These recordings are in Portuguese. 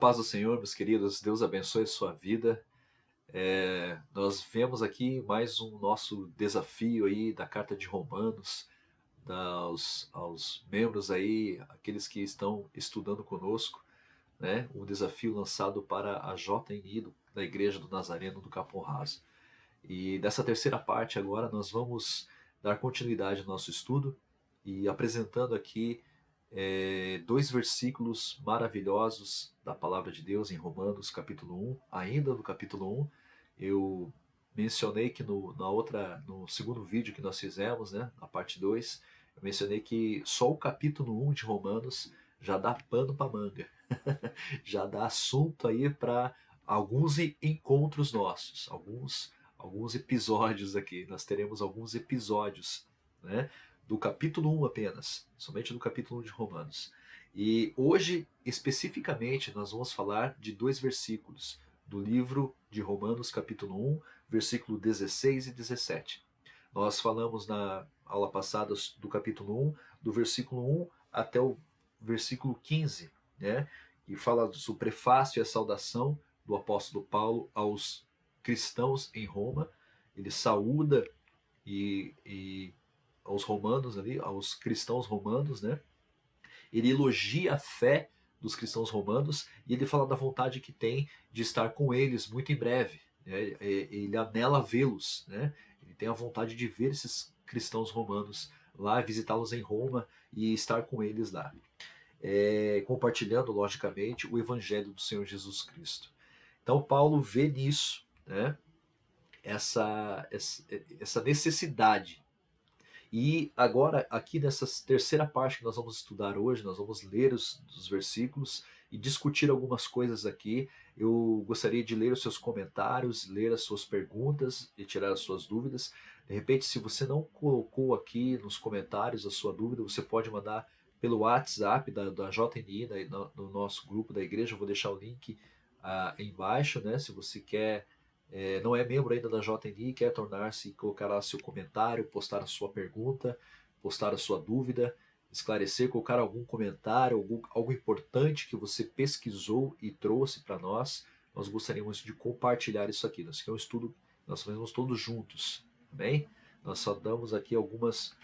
Paz do Senhor, meus queridos, Deus abençoe a sua vida. Nós vemos aqui mais um nosso desafio aí da Carta de Romanos, aos membros aí, aqueles que estão estudando conosco, né? Um desafio lançado para a JNI da Igreja do Nazareno do Capão Raso. E dessa terceira parte agora nós vamos dar continuidade ao nosso estudo e apresentando aqui dois versículos maravilhosos da palavra de Deus em Romanos capítulo 1. Ainda no capítulo 1, eu mencionei que no segundo vídeo que nós fizemos, né, na parte 2, eu mencionei que só o capítulo 1 de Romanos já dá pano para manga, já dá assunto aí para alguns encontros nossos, alguns episódios aqui. Nós teremos alguns episódios, né, do capítulo 1 apenas, somente do capítulo 1 de Romanos. E hoje, especificamente, nós vamos falar de dois versículos do livro de Romanos, capítulo 1, versículo 16 e 17. Nós falamos na aula passada do capítulo 1, do versículo 1 até o versículo 15, né? E fala do prefácio e a saudação do apóstolo Paulo aos cristãos em Roma. Ele saúda e aos romanos ali, aos cristãos romanos, né? Ele elogia a fé dos cristãos romanos e ele fala da vontade que tem de estar com eles muito em breve, né? Ele anela vê-los, né? Ele tem a vontade de ver esses cristãos romanos lá, visitá-los em Roma e estar com eles lá, compartilhando, logicamente, o evangelho do Senhor Jesus Cristo. Então Paulo vê nisso, né, essa necessidade. E agora, aqui nessa terceira parte que nós vamos estudar hoje, nós vamos ler os versículos e discutir algumas coisas aqui. Eu gostaria de ler os seus comentários, ler as suas perguntas e tirar as suas dúvidas. De repente, se você não colocou aqui nos comentários a sua dúvida, você pode mandar pelo WhatsApp da JNI, no nosso grupo da igreja. Eu vou deixar o link embaixo, né? Se você quer não é membro ainda da JNI, quer tornar-se, colocará seu comentário, postar a sua pergunta, postar a sua dúvida, esclarecer, colocar algum comentário, algo importante que você pesquisou e trouxe para nós. Nós gostaríamos de compartilhar isso aqui. Nós queremos um estudo, nós fazemos todos juntos, bem? Nós só damos aqui algumas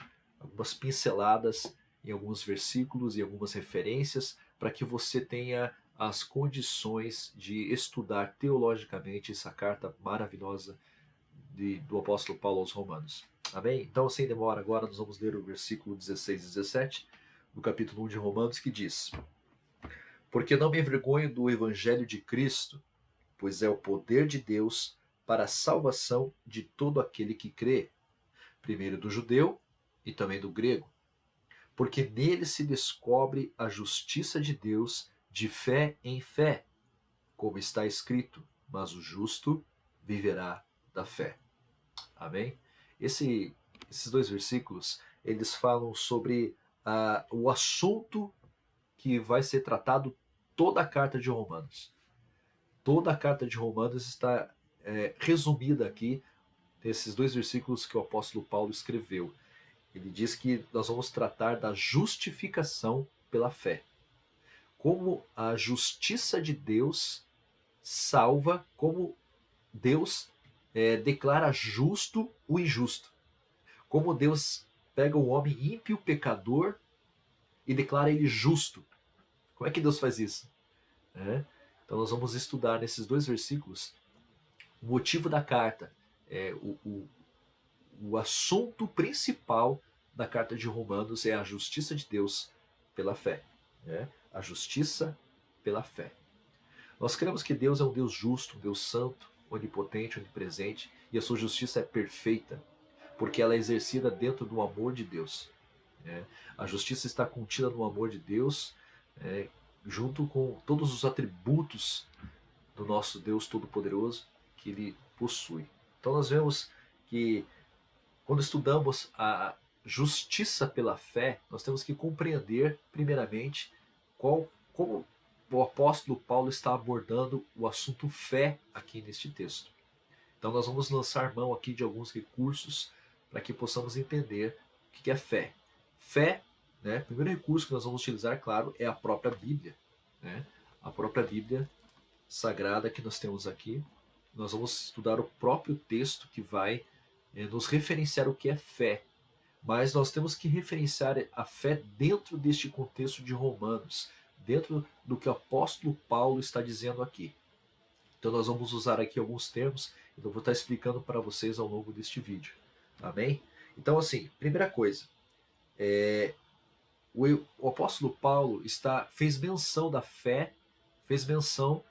pinceladas em alguns versículos e algumas referências para que você tenha as condições de estudar teologicamente essa carta maravilhosa do apóstolo Paulo aos Romanos. Amém? Então, sem demora, agora nós vamos ler o versículo 16 e 17 do capítulo 1 de Romanos, que diz: Porque não me envergonho do evangelho de Cristo, pois é o poder de Deus para a salvação de todo aquele que crê, primeiro do judeu e também do grego, porque nele se descobre a justiça de Deus de fé em fé, como está escrito, mas o justo viverá da fé. Amém? Esses dois versículos, eles falam sobre o assunto que vai ser tratado toda a carta de Romanos. Toda a carta de Romanos está resumida aqui nesses dois versículos que o apóstolo Paulo escreveu. Ele diz que nós vamos tratar da justificação pela fé. Como a justiça de Deus salva, como Deus declara justo o injusto. Como Deus pega o homem ímpio, pecador, e declara ele justo. Como é que Deus faz isso? Então nós vamos estudar nesses dois versículos o motivo da carta, o assunto principal da carta de Romanos é a justiça de Deus pela fé. A justiça pela fé. Nós cremos que Deus é um Deus justo, um Deus santo, onipotente, onipresente, e a sua justiça é perfeita, porque ela é exercida dentro do amor de Deus. A justiça está contida no amor de Deus, junto com todos os atributos do nosso Deus Todo-Poderoso que Ele possui. Então nós vemos que quando estudamos a justiça pela fé, nós temos que compreender, primeiramente, como o apóstolo Paulo está abordando o assunto fé aqui neste texto. Então nós vamos lançar mão aqui de alguns recursos para que possamos entender o que é fé. Fé, né, o primeiro recurso que nós vamos utilizar, claro, é a própria Bíblia. a própria Bíblia Sagrada que nós temos aqui. Nós vamos estudar o próprio texto que vai nos referenciar o que é fé. Mas nós temos que referenciar a fé dentro deste contexto de Romanos, dentro do que o apóstolo Paulo está dizendo aqui. Então nós vamos usar aqui alguns termos, eu vou estar explicando para vocês ao longo deste vídeo. Amém? Então assim, primeira coisa, o apóstolo Paulo fez menção da fé, fez menção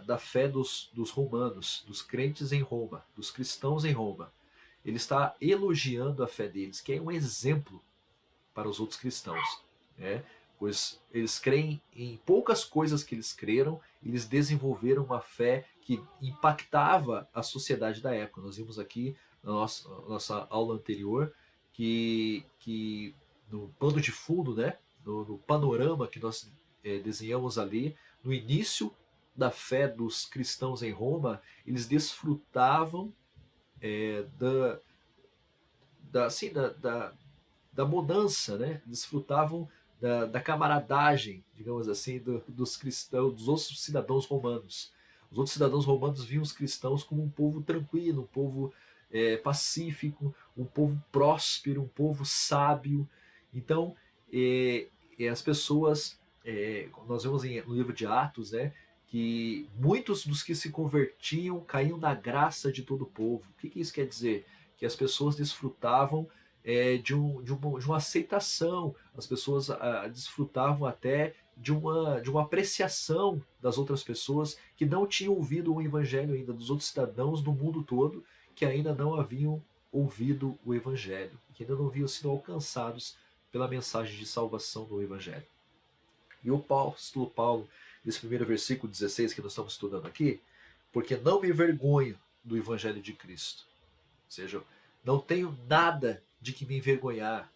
da fé dos romanos, dos crentes em Roma, dos cristãos em Roma. Ele está elogiando a fé deles, que é um exemplo para os outros cristãos. Né? Pois eles creem em poucas coisas que eles creram, eles desenvolveram uma fé que impactava a sociedade da época. Nós vimos aqui na nossa aula anterior que no pano de fundo, né, no panorama que nós desenhamos ali, no início da fé dos cristãos em Roma, eles desfrutavam da mudança, né? Desfrutavam da camaradagem, digamos assim, dos cristãos, dos outros cidadãos romanos. Os outros cidadãos romanos viam os cristãos como um povo tranquilo, um povo pacífico, um povo próspero, um povo sábio. Então, as pessoas, nós vemos no livro de Atos, né, que muitos dos que se convertiam caíam na graça de todo o povo. O que isso quer dizer? Que as pessoas desfrutavam de uma aceitação, as pessoas desfrutavam até de uma apreciação das outras pessoas que não tinham ouvido o evangelho ainda, dos outros cidadãos do mundo todo que ainda não haviam ouvido o evangelho, que ainda não haviam sido alcançados pela mensagem de salvação do evangelho. E o apóstolo Paulo, nesse primeiro versículo 16 que nós estamos estudando aqui, porque não me envergonho do evangelho de Cristo. Ou seja, não tenho nada de que me envergonhar.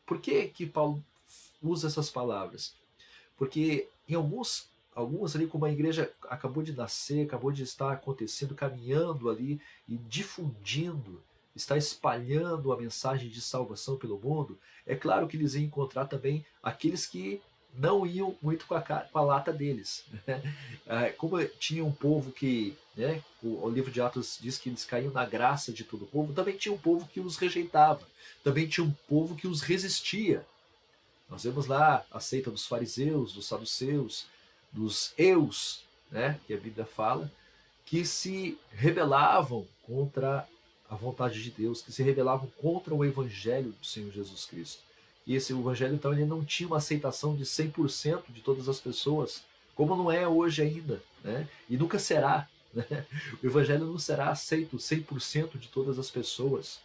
Por que Paulo usa essas palavras? Porque em alguns ali, como a igreja acabou de nascer, acabou de estar acontecendo, caminhando ali e difundindo, está espalhando a mensagem de salvação pelo mundo, é claro que eles iam encontrar também aqueles que não iam muito com a lata deles. Como tinha um povo que, né, o livro de Atos diz que eles caíam na graça de todo o povo, também tinha um povo que os rejeitava, também tinha um povo que os resistia. Nós vemos lá a seita dos fariseus, dos saduceus, dos eus, né, que a Bíblia fala, que se rebelavam contra a vontade de Deus, que se rebelavam contra o evangelho do Senhor Jesus Cristo. E esse evangelho, então, ele não tinha uma aceitação de 100% de todas as pessoas, como não é hoje ainda, né? E nunca será. Né? O evangelho não será aceito 100% de todas as pessoas.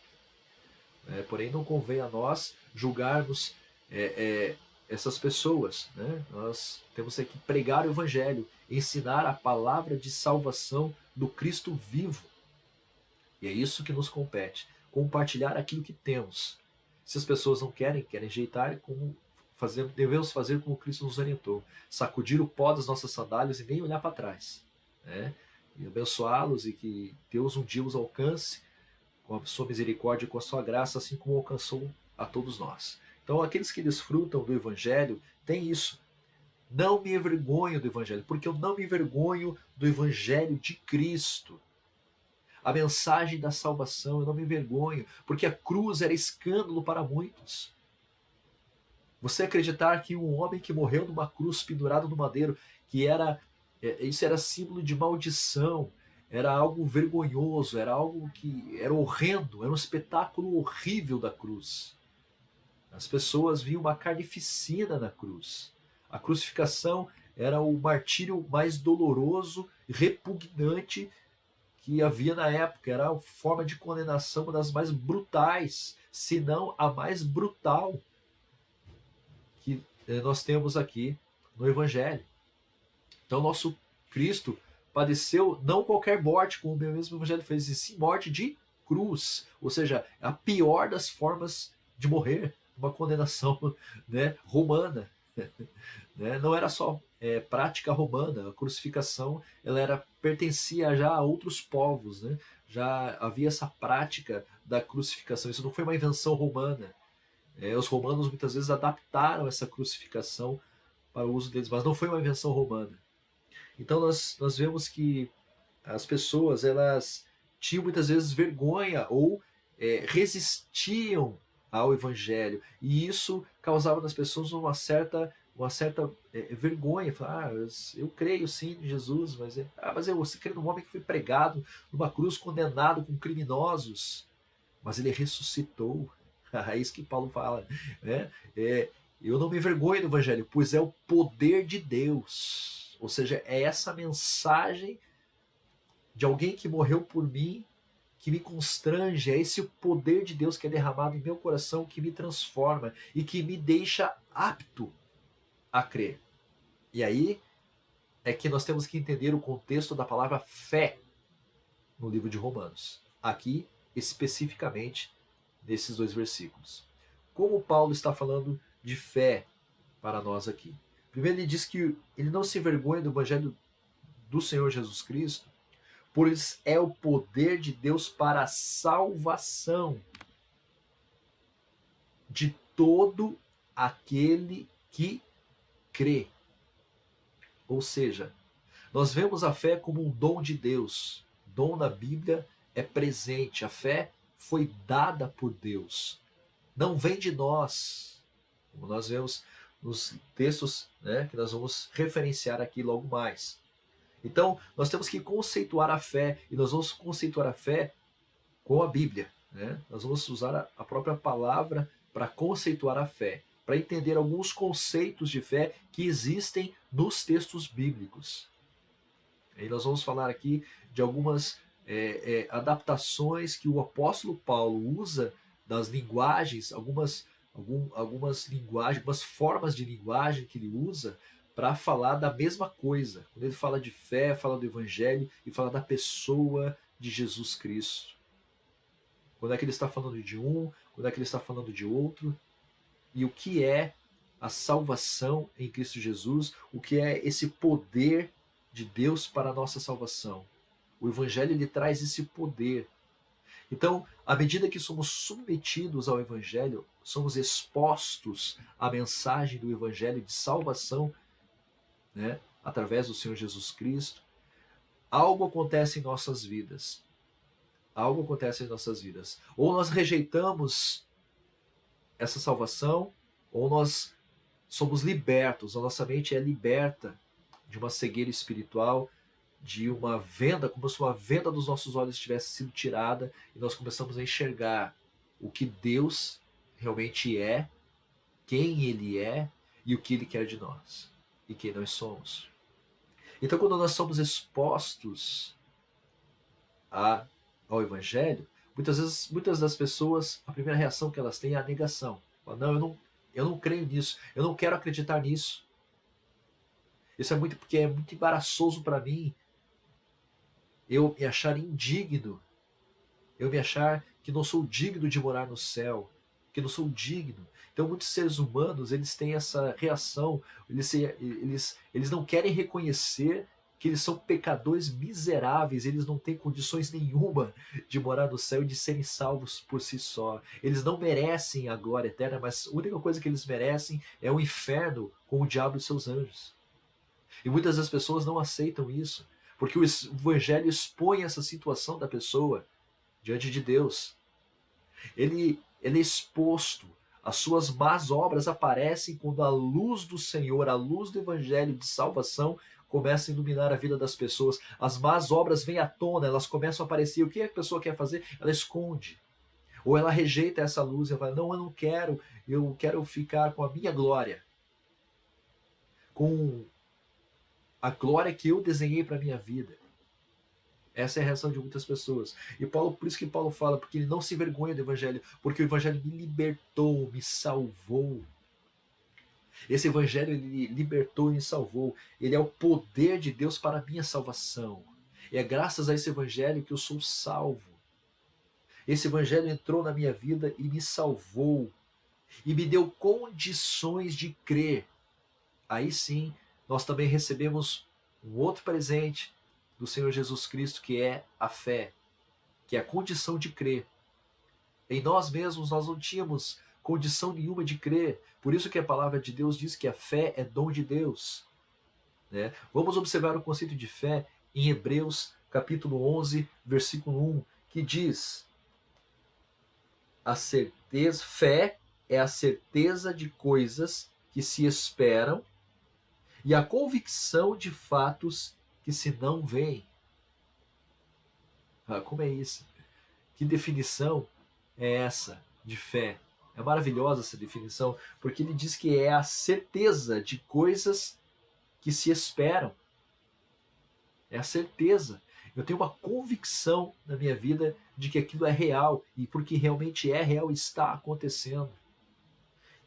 Porém, não convém a nós julgarmos essas pessoas. Né? Nós temos que pregar o evangelho, ensinar a palavra de salvação do Cristo vivo. E é isso que nos compete, compartilhar aquilo que temos. Se as pessoas não querem rejeitar, devemos fazer como Cristo nos orientou, sacudir o pó das nossas sandálias e nem olhar para trás. Né? E abençoá-los e que Deus um dia os alcance com a sua misericórdia e com a sua graça, assim como alcançou a todos nós. Então, aqueles que desfrutam do Evangelho têm isso. Não me envergonho do Evangelho, porque eu não me envergonho do Evangelho de Cristo. A mensagem da salvação, eu não me envergonho, porque a cruz era escândalo para muitos. Você acreditar que um homem que morreu numa cruz pendurado no madeiro, isso era símbolo de maldição, era algo vergonhoso, era algo que era horrendo, era um espetáculo horrível da cruz. As pessoas viam uma carnificina na cruz. A crucificação era o martírio mais doloroso e repugnante que havia na época. Era a forma de condenação uma das mais brutais, se não a mais brutal que nós temos aqui no Evangelho. Então, nosso Cristo padeceu não qualquer morte, como o mesmo Evangelho fez, e sim morte de cruz, ou seja, a pior das formas de morrer, uma condenação, né, romana. Né? Não era só prática romana, a crucificação pertencia já a outros povos, né? Já havia essa prática da crucificação, isso não foi uma invenção romana. Os romanos muitas vezes adaptaram essa crucificação para o uso deles, mas não foi uma invenção romana. Então nós vemos que as pessoas, elas tinham muitas vezes vergonha ou resistiam ao evangelho, e isso causava nas pessoas uma certa vergonha. Falar, eu creio sim em Jesus, mas você crê num homem que foi pregado numa cruz, condenado com criminosos, mas ele ressuscitou. É isso que Paulo fala, né? Eu não me envergonho do evangelho, pois é o poder de Deus. Ou seja, é essa mensagem de alguém que morreu por mim que me constrange, é esse poder de Deus que é derramado em meu coração que me transforma e que me deixa apto a crer. E aí é que nós temos que entender o contexto da palavra fé no livro de Romanos. Aqui, especificamente, nesses 2 versículos. Como Paulo está falando de fé para nós aqui? Primeiro, ele diz que ele não se envergonha do evangelho do Senhor Jesus Cristo, pois é o poder de Deus para a salvação de todo aquele que crê. Ou seja, nós vemos a fé como um dom de Deus. Dom na Bíblia é presente. A fé foi dada por Deus. Não vem de nós. Como nós vemos nos textos, né, que nós vamos referenciar aqui logo mais. Então, nós temos que conceituar a fé, e nós vamos conceituar a fé com a Bíblia. Né? Nós vamos usar a própria palavra para conceituar a fé, para entender alguns conceitos de fé que existem nos textos bíblicos. E nós vamos falar aqui de algumas adaptações que o apóstolo Paulo usa das linguagens, algumas linguagens, algumas formas de linguagem que ele usa para falar da mesma coisa. Quando ele fala de fé, fala do evangelho e fala da pessoa de Jesus Cristo. Quando é que ele está falando de um, quando é que ele está falando de outro, e o que é a salvação em Cristo Jesus, o que é esse poder de Deus para a nossa salvação. O Evangelho ele traz esse poder. Então, à medida que somos submetidos ao Evangelho, somos expostos à mensagem do Evangelho de salvação, né, através do Senhor Jesus Cristo, algo acontece em nossas vidas. Algo acontece em nossas vidas. Ou nós rejeitamos essa salvação, ou nós somos libertos, a nossa mente é liberta de uma cegueira espiritual, de uma venda, como se uma venda dos nossos olhos tivesse sido tirada, e nós começamos a enxergar o que Deus realmente é, quem Ele é e o que Ele quer de nós, e quem nós somos. Então, quando nós somos expostos ao Evangelho, muitas das pessoas, a primeira reação que elas têm é a negação. Não, eu não creio nisso, eu não quero acreditar nisso. Isso porque é muito embaraçoso para mim eu me achar indigno, eu me achar que não sou digno de morar no céu, que não sou digno. Então muitos seres humanos, eles têm essa reação, eles não querem reconhecer que eles são pecadores miseráveis, eles não têm condições nenhuma de morar no céu e de serem salvos por si só. Eles não merecem a glória eterna, mas a única coisa que eles merecem é o inferno com o diabo e seus anjos. E muitas das pessoas não aceitam isso, porque o Evangelho expõe essa situação da pessoa diante de Deus. Ele é exposto, as suas más obras aparecem quando a luz do Senhor, a luz do Evangelho de salvação, começa a iluminar a vida das pessoas. As más obras vêm à tona, elas começam a aparecer. O que a pessoa quer fazer? Ela esconde. Ou ela rejeita essa luz e fala, não, eu quero ficar com a minha glória. Com a glória que eu desenhei para a minha vida. Essa é a reação de muitas pessoas. E Paulo, por isso que Paulo fala, porque ele não se envergonha do Evangelho, porque o Evangelho me libertou, me salvou. Esse Evangelho ele libertou e me salvou. Ele é o poder de Deus para a minha salvação. E é graças a esse Evangelho que eu sou salvo. Esse Evangelho entrou na minha vida e me salvou. E me deu condições de crer. Aí sim, nós também recebemos um outro presente do Senhor Jesus Cristo, que é a fé, que é a condição de crer. Em nós mesmos nós não tínhamos condição nenhuma de crer. Por isso que a palavra de Deus diz que a fé é dom de Deus, né? Vamos observar o conceito de fé em Hebreus capítulo 11, versículo 1, que diz: a certeza, fé é a certeza de coisas que se esperam e a convicção de fatos que se não veem. Ah, como é isso? Que definição é essa de fé? É maravilhosa essa definição, porque ele diz que é a certeza de coisas que se esperam. É a certeza. Eu tenho uma convicção na minha vida de que aquilo é real, e porque realmente é real, está acontecendo.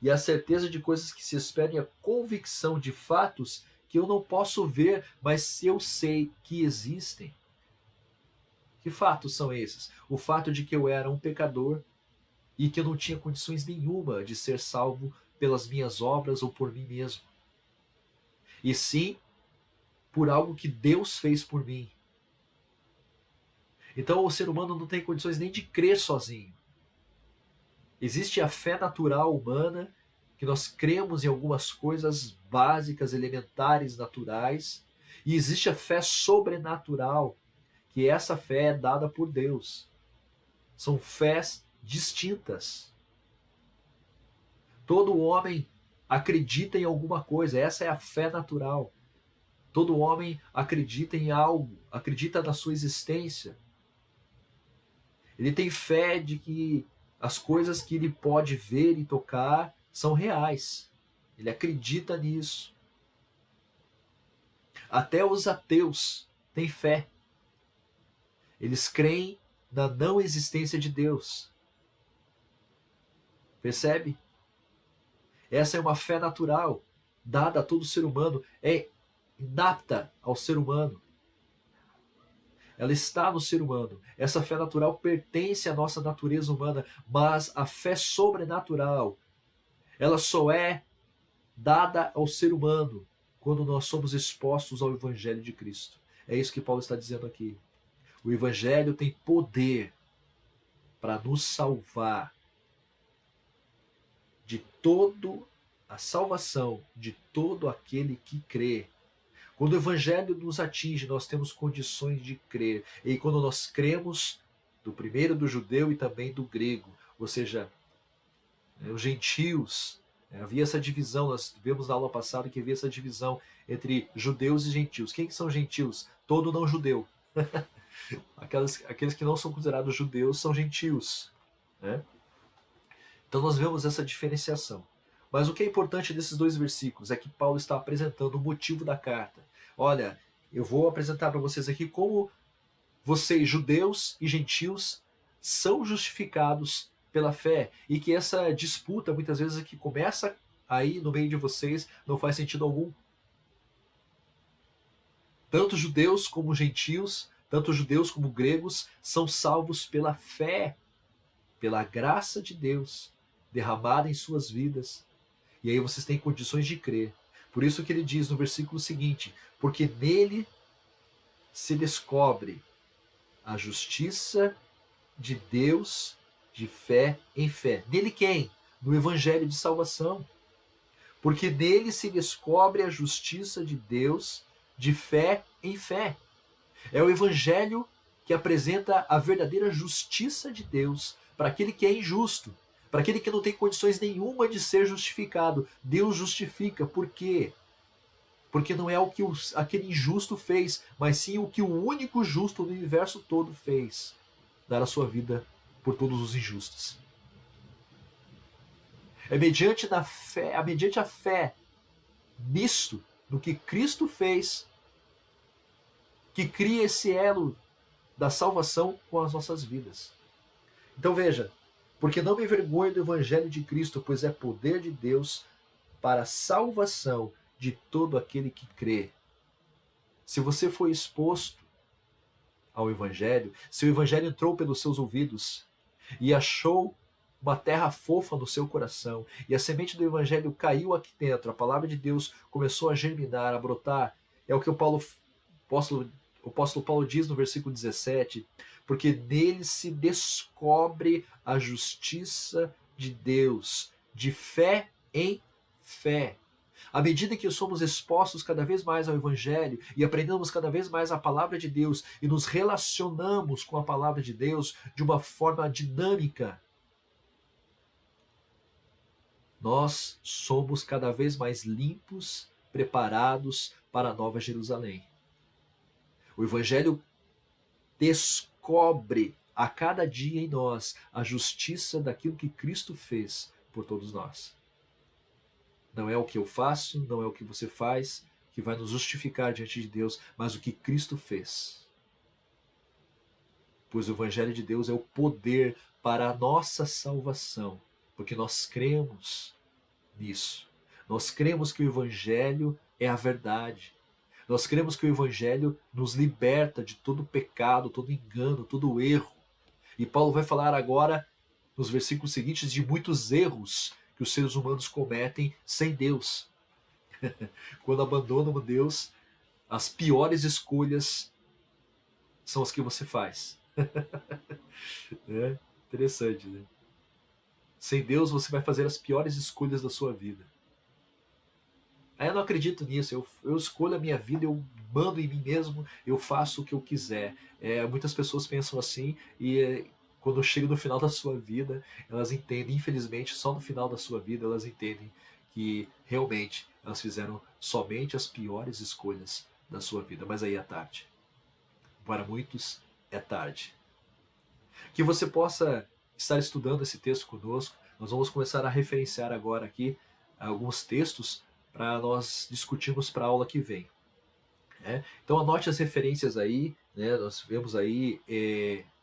E a certeza de coisas que se esperam e a convicção de fatos que eu não posso ver, mas eu sei que existem. Que fatos são esses? O fato de que eu era um pecador e que eu não tinha condições nenhuma de ser salvo pelas minhas obras ou por mim mesmo. E sim, por algo que Deus fez por mim. Então o ser humano não tem condições nem de crer sozinho. Existe a fé natural humana, que nós cremos em algumas coisas básicas, elementares, naturais, e existe a fé sobrenatural, que essa fé é dada por Deus. São fés distintas. Todo homem acredita em alguma coisa, essa é a fé natural. Todo homem acredita em algo, acredita na sua existência. Ele tem fé de que as coisas que ele pode ver e tocar são reais. Ele acredita nisso. Até os ateus têm fé. Eles creem na não existência de Deus. Percebe? Essa é uma fé natural, dada a todo ser humano, é inapta ao ser humano. Ela está no ser humano. Essa fé natural pertence à nossa natureza humana, mas a fé sobrenatural, ela só é dada ao ser humano quando nós somos expostos ao Evangelho de Cristo. É isso que Paulo está dizendo aqui. O Evangelho tem poder para nos salvar de todo a salvação de todo aquele que crê. Quando o Evangelho nos atinge, nós temos condições de crer. E quando nós cremos, do primeiro do judeu e também do grego, ou seja, os gentios, havia essa divisão, nós vimos na aula passada que havia essa divisão entre judeus e gentios. Quem que são gentios? Todo não judeu. Aqueles que não são considerados judeus são gentios, né? Então nós vemos essa diferenciação. Mas o que é importante desses dois versículos é que Paulo está apresentando o motivo da carta. Olha, eu vou apresentar para vocês aqui como vocês, judeus e gentios, são justificados pela fé. E que essa disputa, muitas vezes, que começa aí no meio de vocês, não faz sentido algum. Tanto judeus como gentios, tanto judeus como gregos, são salvos pela fé, pela graça de Deus derramada em suas vidas. E aí vocês têm condições de crer. Por isso que ele diz no versículo seguinte: porque nele se descobre a justiça de Deus de fé em fé. Nele quem? No Evangelho de salvação. Porque nele se descobre a justiça de Deus de fé em fé. É o Evangelho que apresenta a verdadeira justiça de Deus para aquele que é injusto, para aquele que não tem condições nenhuma de ser justificado. Deus justifica. Por quê? Porque não é o que aquele injusto fez, mas sim o que o único justo do universo todo fez: dar a sua vida por todos os injustos. É mediante a fé nisto, no que Cristo fez, que cria esse elo da salvação com as nossas vidas. Então veja, porque não me envergonho do Evangelho de Cristo, pois é poder de Deus para a salvação de todo aquele que crê. Se você foi exposto ao Evangelho, se o Evangelho entrou pelos seus ouvidos e achou uma terra fofa no seu coração, e a semente do Evangelho caiu aqui dentro, a palavra de Deus começou a germinar, a brotar, é o que o apóstolo Paulo diz no versículo 17, porque nele se descobre a justiça de Deus, de fé em fé. À medida que somos expostos cada vez mais ao Evangelho e aprendemos cada vez mais a palavra de Deus e nos relacionamos com a palavra de Deus de uma forma dinâmica, nós somos cada vez mais limpos, preparados para a Nova Jerusalém. O Evangelho descobre a cada dia em nós a justiça daquilo que Cristo fez por todos nós. Não é o que eu faço, não é o que você faz que vai nos justificar diante de Deus, mas o que Cristo fez. Pois o Evangelho de Deus é o poder para a nossa salvação, porque nós cremos nisso. Nós cremos que o Evangelho é a verdade. Nós cremos que o Evangelho nos liberta de todo pecado, todo engano, todo erro. E Paulo vai falar agora, nos versículos seguintes, de muitos erros que os seres humanos cometem sem Deus. Quando abandonam Deus, as piores escolhas são as que você faz. É interessante, né? Sem Deus você vai fazer as piores escolhas da sua vida. Aí eu não acredito nisso, eu escolho a minha vida, eu mando em mim mesmo, eu faço o que eu quiser. Muitas pessoas pensam assim e quando chega no final da sua vida, elas entendem, infelizmente, só no final da sua vida, elas entendem que realmente elas fizeram somente as piores escolhas da sua vida. Mas aí é tarde. Para muitos é tarde. Que você possa estar estudando esse texto conosco. Nós vamos começar a referenciar agora aqui alguns textos para nós discutirmos para a aula que vem. Então anote as referências aí, né? Nós vemos aí,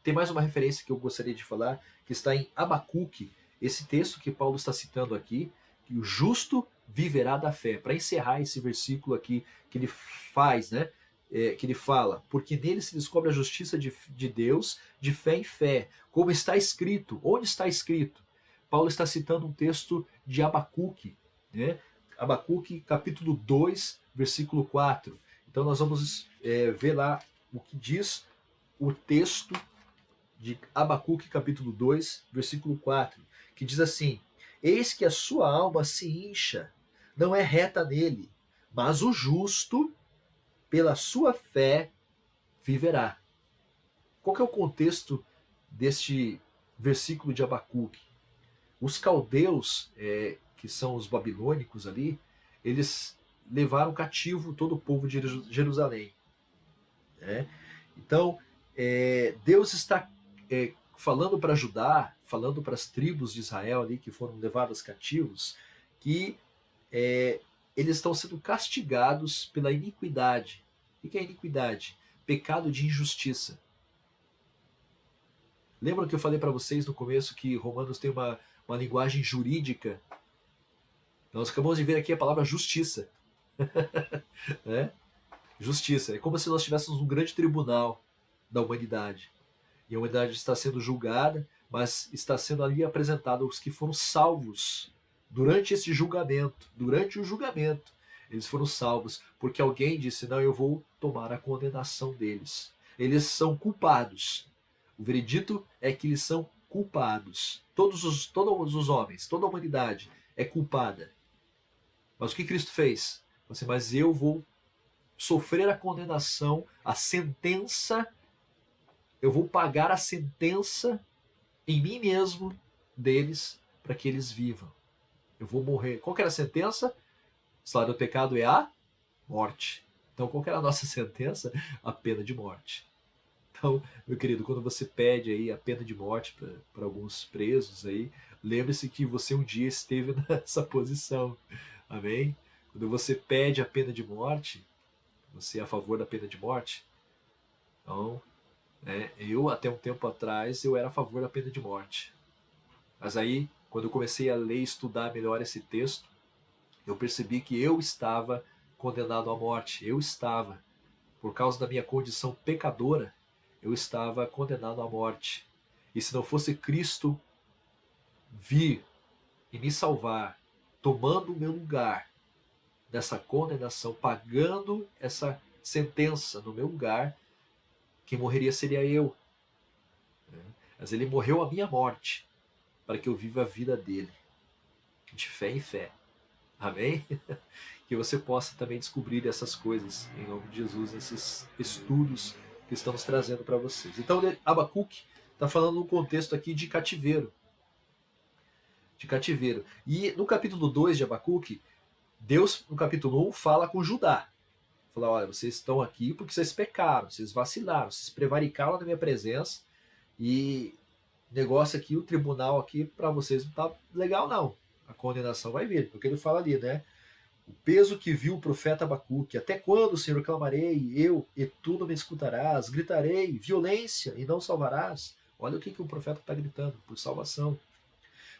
tem mais uma referência que eu gostaria de falar, que está em Abacuque, esse texto que Paulo está citando aqui, que o justo viverá da fé. Para encerrar esse versículo aqui que ele faz, né? Que ele fala, porque nele se descobre a justiça de Deus de fé em fé, como está escrito. Onde está escrito? Paulo está citando um texto de Abacuque, né? Abacuque capítulo 2, versículo 4. Então nós vamos ver lá o que diz o texto de Abacuque capítulo 2, versículo 4, que diz assim: eis que a sua alma se incha, não é reta nele, mas o justo pela sua fé viverá. Qual que é o contexto deste versículo de Abacuque? Os caldeus, que são os babilônicos ali, eles levaram cativo todo o povo de Jerusalém. Então, Deus está falando para Judá, falando para as tribos de Israel ali que foram levadas cativos, que eles estão sendo castigados pela iniquidade. O que é iniquidade? Pecado de injustiça. Lembram que eu falei para vocês no começo que Romanos tem uma linguagem jurídica? Nós acabamos de ver aqui a palavra justiça. Justiça. É como se nós estivéssemos um grande tribunal da humanidade. E a humanidade está sendo julgada, mas está sendo ali apresentado os que foram salvos durante esse julgamento, durante o julgamento. Eles foram salvos porque alguém disse: não, eu vou tomar a condenação deles. Eles são culpados. O veredito é que eles são culpados. Todos os homens, toda a humanidade é culpada. Mas o que Cristo fez? Assim, mas eu vou sofrer a condenação, a sentença, eu vou pagar a sentença em mim mesmo deles para que eles vivam. Eu vou morrer. Qual que era a sentença? O salário do pecado é a morte. Então, qual que era a nossa sentença? A pena de morte. Então, meu querido, quando você pede aí a pena de morte para alguns presos aí, lembre-se que você um dia esteve nessa posição. Amém? Quando você pede a pena de morte, você é a favor da pena de morte? Então, eu até um tempo atrás eu era a favor da pena de morte. Mas aí, quando eu comecei a ler e estudar melhor esse texto, eu percebi que eu estava condenado à morte. Eu estava, por causa da minha condição pecadora, eu estava condenado à morte. E se não fosse Cristo vir e me salvar, tomando o meu lugar dessa condenação, pagando essa sentença no meu lugar, quem morreria seria eu. Mas ele morreu a minha morte, para que eu viva a vida dele, de fé em fé. Amém? Que você possa também descobrir essas coisas, em nome de Jesus, nesses estudos que estamos trazendo para vocês. Então, Abacuque está falando num contexto aqui de cativeiro. De cativeiro. E no capítulo 2 de Abacuque, Deus, no capítulo 1, fala com Judá. Fala, olha, vocês estão aqui porque vocês pecaram, vocês vacilaram, vocês prevaricaram na minha presença e negócio aqui, o tribunal aqui para vocês não tá legal não. A condenação vai vir, porque ele fala ali, né? O peso que viu o profeta Abacuque, até quando, Senhor, clamarei, eu, e tu não me escutarás, gritarei, violência, e não salvarás. Olha o que o profeta está gritando, por salvação.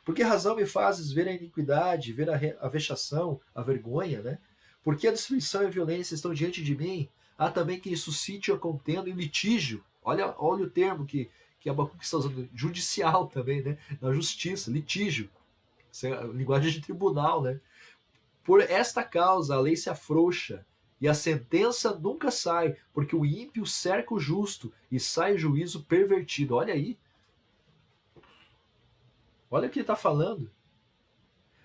Por que razão me fazes ver a iniquidade, ver a vexação, a vergonha, né? Por que a destruição e a violência estão diante de mim? Há também quem suscite a contenda e litígio. Olha o termo que Abacuque está usando, judicial também, né? Na justiça, litígio. Isso é a linguagem de tribunal, né? Por esta causa a lei se afrouxa e a sentença nunca sai, porque o ímpio cerca o justo e sai o juízo pervertido. Olha aí. Olha o que ele está falando.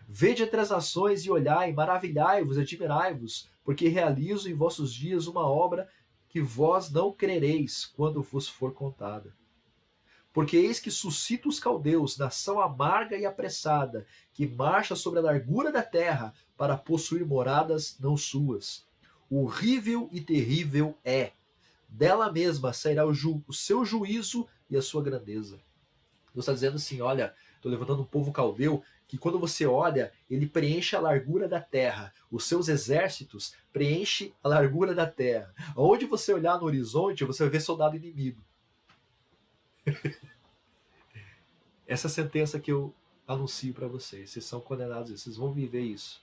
Vede entre as nações e olhai, maravilhai-vos, admirai-vos, porque realizo em vossos dias uma obra que vós não crereis quando vos for contada. Porque eis que suscita os caldeus, nação amarga e apressada, que marcha sobre a largura da terra para possuir moradas não suas. Horrível e terrível é. Dela mesma sairá o seu juízo e a sua grandeza. Deus está dizendo assim, olha, estou levantando um povo caldeu, que quando você olha, ele preenche a largura da terra. Os seus exércitos preenchem a largura da terra. Onde você olhar no horizonte, você vai ver soldado inimigo. Essa sentença que eu anuncio para vocês. Vocês são condenados, vocês vão viver isso.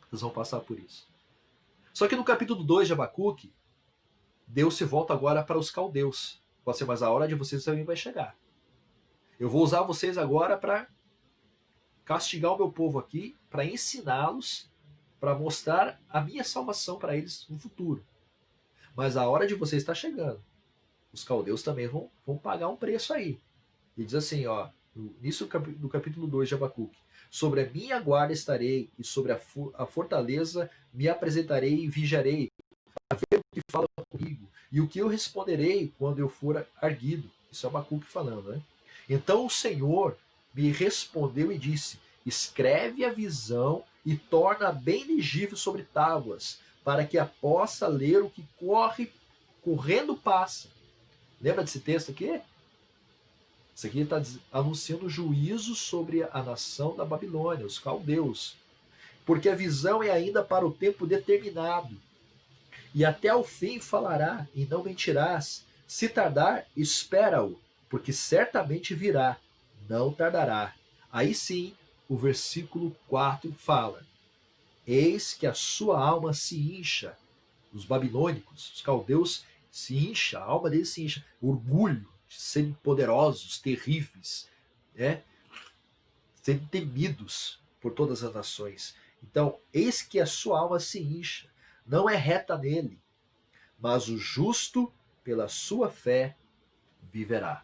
Vocês vão passar por isso. Só que no capítulo 2 de Abacuque, Deus se volta agora para os caldeus. Pode ser, mas a hora de vocês também vai chegar. Eu vou usar vocês agora para castigar o meu povo aqui, para ensiná-los, para mostrar a minha salvação para eles no futuro. Mas a hora de vocês está chegando. Os caldeus também vão pagar um preço aí. E diz assim, ó, nisso do capítulo 2 de Abacuque: sobre a minha guarda estarei, e sobre a fortaleza me apresentarei e vigiarei, a ver o que fala comigo, e o que eu responderei quando eu for arguido. Isso é Abacuque falando, né? Então o Senhor me respondeu e disse: escreve a visão e torna bem legível sobre tábuas, para que a possa ler o que correndo passa. Lembra desse texto aqui? Isso aqui está anunciando juízo sobre a nação da Babilônia, os caldeus. Porque a visão é ainda para o tempo determinado. E até o fim falará, e não mentirás. Se tardar, espera-o, porque certamente virá, não tardará. Aí sim, o versículo 4 fala: eis que a sua alma se incha. Os babilônicos, os caldeus, se incha, a alma deles se incha. Orgulho de serem poderosos, terríveis, né? Serem temidos por todas as nações. Então, eis que a sua alma se incha. Não é reta nele, mas o justo, pela sua fé, viverá.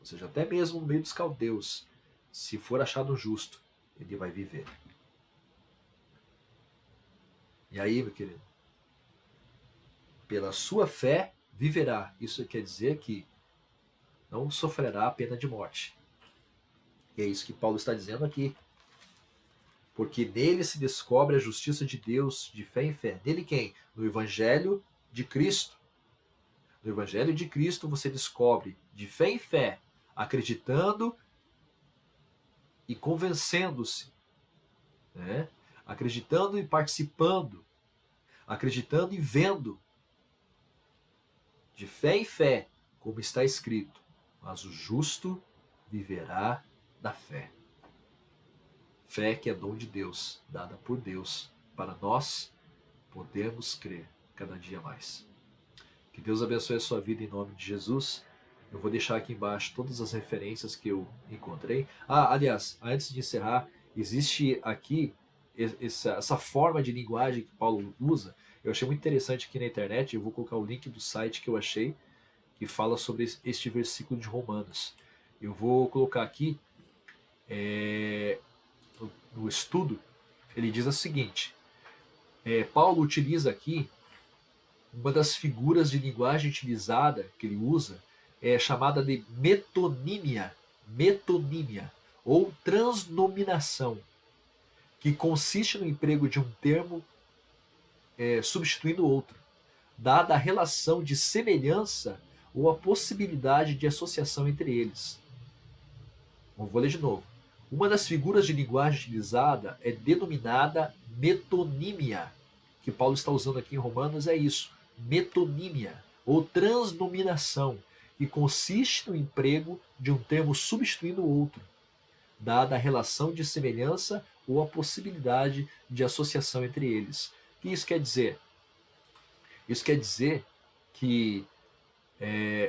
Ou seja, até mesmo no meio dos caldeus, se for achado justo, ele vai viver. E aí, meu querido? Pela sua fé, viverá. Isso quer dizer que não sofrerá a pena de morte. E é isso que Paulo está dizendo aqui. Porque nele se descobre a justiça de Deus de fé em fé. Nele quem? No Evangelho de Cristo. No Evangelho de Cristo você descobre de fé em fé, acreditando e convencendo-se, né? Acreditando e participando, acreditando e vendo, de fé em fé, como está escrito: mas o justo viverá da fé. Fé que é dom de Deus, dada por Deus, para nós podermos crer cada dia mais. Que Deus abençoe a sua vida em nome de Jesus. Eu vou deixar aqui embaixo todas as referências que eu encontrei. Aliás, antes de encerrar, existe aqui essa forma de linguagem que Paulo usa. Eu achei muito interessante aqui na internet. Eu vou colocar o link do site que eu achei, que fala sobre este versículo de Romanos. Eu vou colocar aqui no estudo, ele diz o seguinte, Paulo utiliza aqui, uma das figuras de linguagem utilizada, que ele usa, é chamada de metonímia, ou transnominação, que consiste no emprego de um termo substituindo outro, dada a relação de semelhança ou a possibilidade de associação entre eles. Vou ler de novo. Uma das figuras de linguagem utilizada é denominada metonímia, que Paulo está usando aqui em Romanos é isso, metonímia, ou transnominação, que consiste no emprego de um termo substituindo o outro, dada a relação de semelhança ou a possibilidade de associação entre eles. O que isso quer dizer? Isso quer dizer que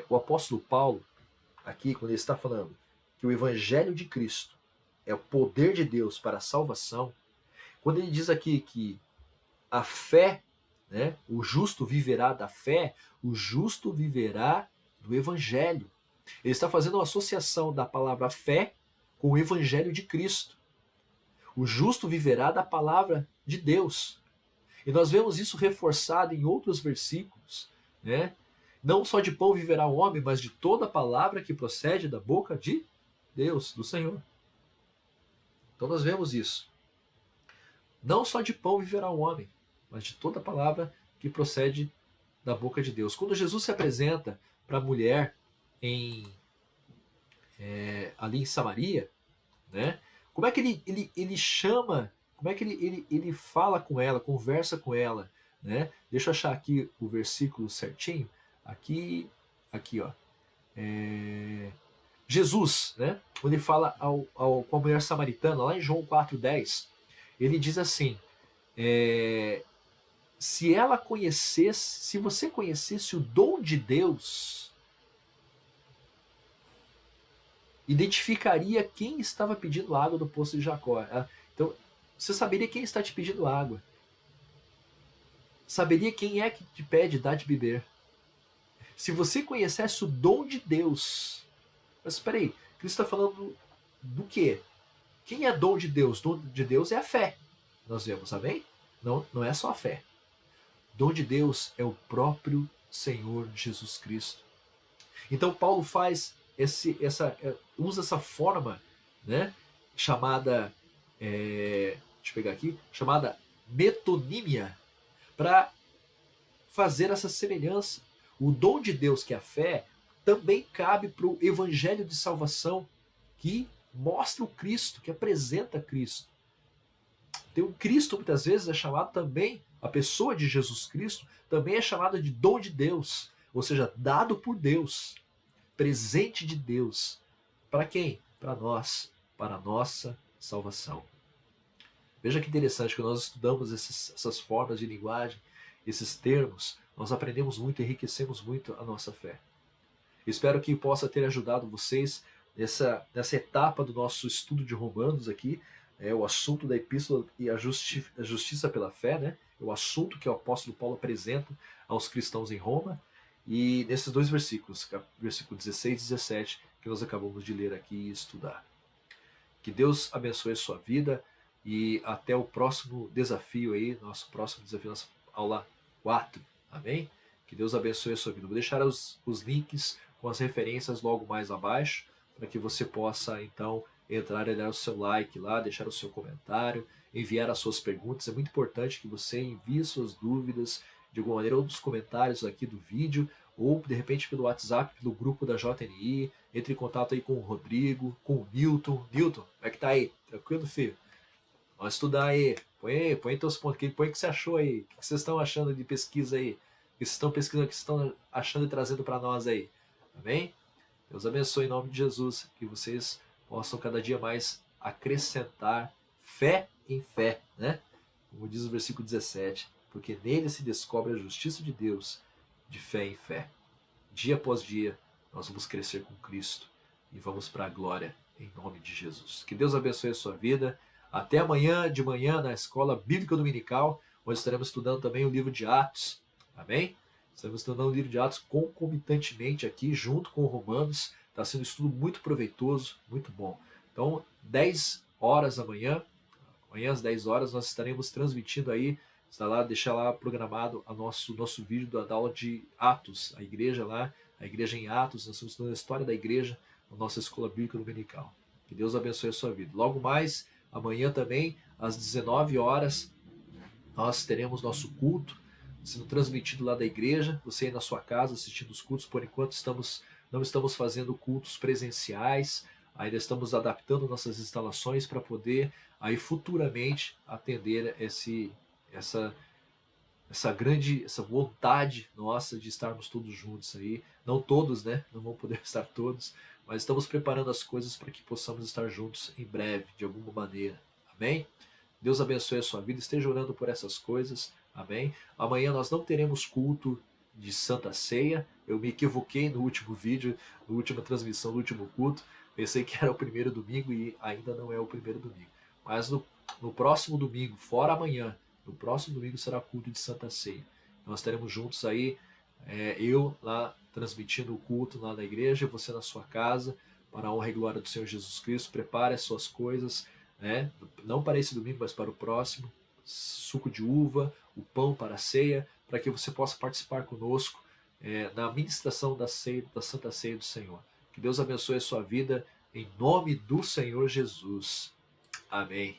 o apóstolo Paulo, aqui, quando ele está falando que o evangelho de Cristo é o poder de Deus para a salvação, quando ele diz aqui que a fé, né, o justo viverá da fé, o justo viverá do evangelho. Ele está fazendo uma associação da palavra fé com o evangelho de Cristo. O justo viverá da palavra de Deus. E nós vemos isso reforçado em outros versículos, né? Não só de pão viverá o homem, mas de toda a palavra que procede da boca de Deus, do Senhor. Então nós vemos isso. Não só de pão viverá o homem, mas de toda a palavra que procede da boca de Deus. Quando Jesus se apresenta para a mulher ali em Samaria, né? Como é que ele chama, como é que ele fala com ela, conversa com ela, né? Deixa eu achar aqui o versículo certinho. Aqui, ó. Jesus, né? Quando ele fala com a mulher samaritana, lá em João 4,10, ele diz assim, se você conhecesse o dom de Deus, identificaria quem estava pedindo água do poço de Jacó. Então, você saberia quem está te pedindo água. Saberia quem é que te pede, dá de beber. Se você conhecesse o dom de Deus. Mas espera aí, Cristo está falando do quê? Quem é dom de Deus? Dom de Deus é a fé. Nós vemos, amém? Não é só a fé. Dom de Deus é o próprio Senhor Jesus Cristo. Então Paulo faz usa essa forma, né, chamada, deixa eu pegar aqui, chamada metonímia, para fazer essa semelhança. O dom de Deus, que é a fé, também cabe para o evangelho de salvação, que mostra o Cristo, que apresenta Cristo. Então, o Cristo muitas vezes é chamado também, a pessoa de Jesus Cristo, também é chamada de dom de Deus, ou seja, dado por Deus, presente de Deus. Para quem? Para nós, para a nossa salvação. Veja que interessante que nós estudamos essas formas de linguagem, esses termos, nós aprendemos muito, enriquecemos muito a nossa fé. Espero que possa ter ajudado vocês nessa etapa do nosso estudo de Romanos aqui, o assunto da epístola e a justiça pela fé, né? É o assunto que o apóstolo Paulo apresenta aos cristãos em Roma, e nesses dois versículos, versículo 16 e 17, que nós acabamos de ler aqui e estudar. Que Deus abençoe a sua vida e até o próximo desafio aí, nosso próximo desafio, nossa aula 4, amém? Que Deus abençoe a sua vida. Vou deixar os links com as referências logo mais abaixo, para que você possa então entrar e dar o seu like lá, deixar o seu comentário, enviar as suas perguntas. É muito importante que você envie suas dúvidas de alguma maneira, ou nos comentários aqui do vídeo, ou de repente pelo WhatsApp, pelo grupo da JNI. Entre em contato aí com o Rodrigo, com o Newton. Newton, como é que tá aí? Tranquilo, filho? Vamos estudar aí. Põe teus pontos aqui, põe o que você achou aí. O que vocês estão achando de pesquisa aí? O que vocês estão pesquisando, o que vocês estão achando e trazendo para nós aí? Amém? Deus abençoe em nome de Jesus, que vocês possam cada dia mais acrescentar fé em fé, né? Como diz o versículo 17, porque nele se descobre a justiça de Deus de fé em fé. Dia após dia, nós vamos crescer com Cristo e vamos para a glória em nome de Jesus. Que Deus abençoe a sua vida. Até amanhã de manhã na Escola Bíblica Dominical, onde estaremos estudando também o livro de Atos. Amém? Estamos estudando o livro de Atos concomitantemente aqui, junto com Romanos. Está sendo um estudo muito proveitoso, muito bom. Então, 10 horas amanhã, amanhã às 10 horas, nós estaremos transmitindo aí, está lá, deixar lá programado o nosso vídeo da aula de Atos, a igreja lá, a igreja em Atos, nós estamos estudando a história da igreja na nossa escola bíblica dominical. Que Deus abençoe a sua vida. Logo mais, amanhã também, às 19 horas, nós teremos nosso culto sendo transmitido lá da igreja, você aí na sua casa assistindo os cultos. Por enquanto não estamos fazendo cultos presenciais, ainda estamos adaptando nossas instalações para poder aí futuramente atender essa essa vontade nossa de estarmos todos juntos aí. Não todos, né? Não vão poder estar todos, mas estamos preparando as coisas para que possamos estar juntos em breve, de alguma maneira. Amém? Deus abençoe a sua vida, esteja orando por essas coisas. Amém? Amanhã nós não teremos culto de Santa Ceia. Eu me equivoquei no último vídeo, na última transmissão, no último culto. Pensei que era o primeiro domingo e ainda não é o primeiro domingo. Mas no próximo domingo, fora amanhã, no próximo domingo será culto de Santa Ceia. Nós estaremos juntos aí, eu lá transmitindo o culto lá na igreja, você na sua casa, para a honra e glória do Senhor Jesus Cristo. Prepare as suas coisas, né? Não para esse domingo, mas para o próximo. Suco de uva, o pão para a ceia, para que você possa participar conosco na ministração da ceia, da Santa Ceia do Senhor. Que Deus abençoe a sua vida, em nome do Senhor Jesus. Amém.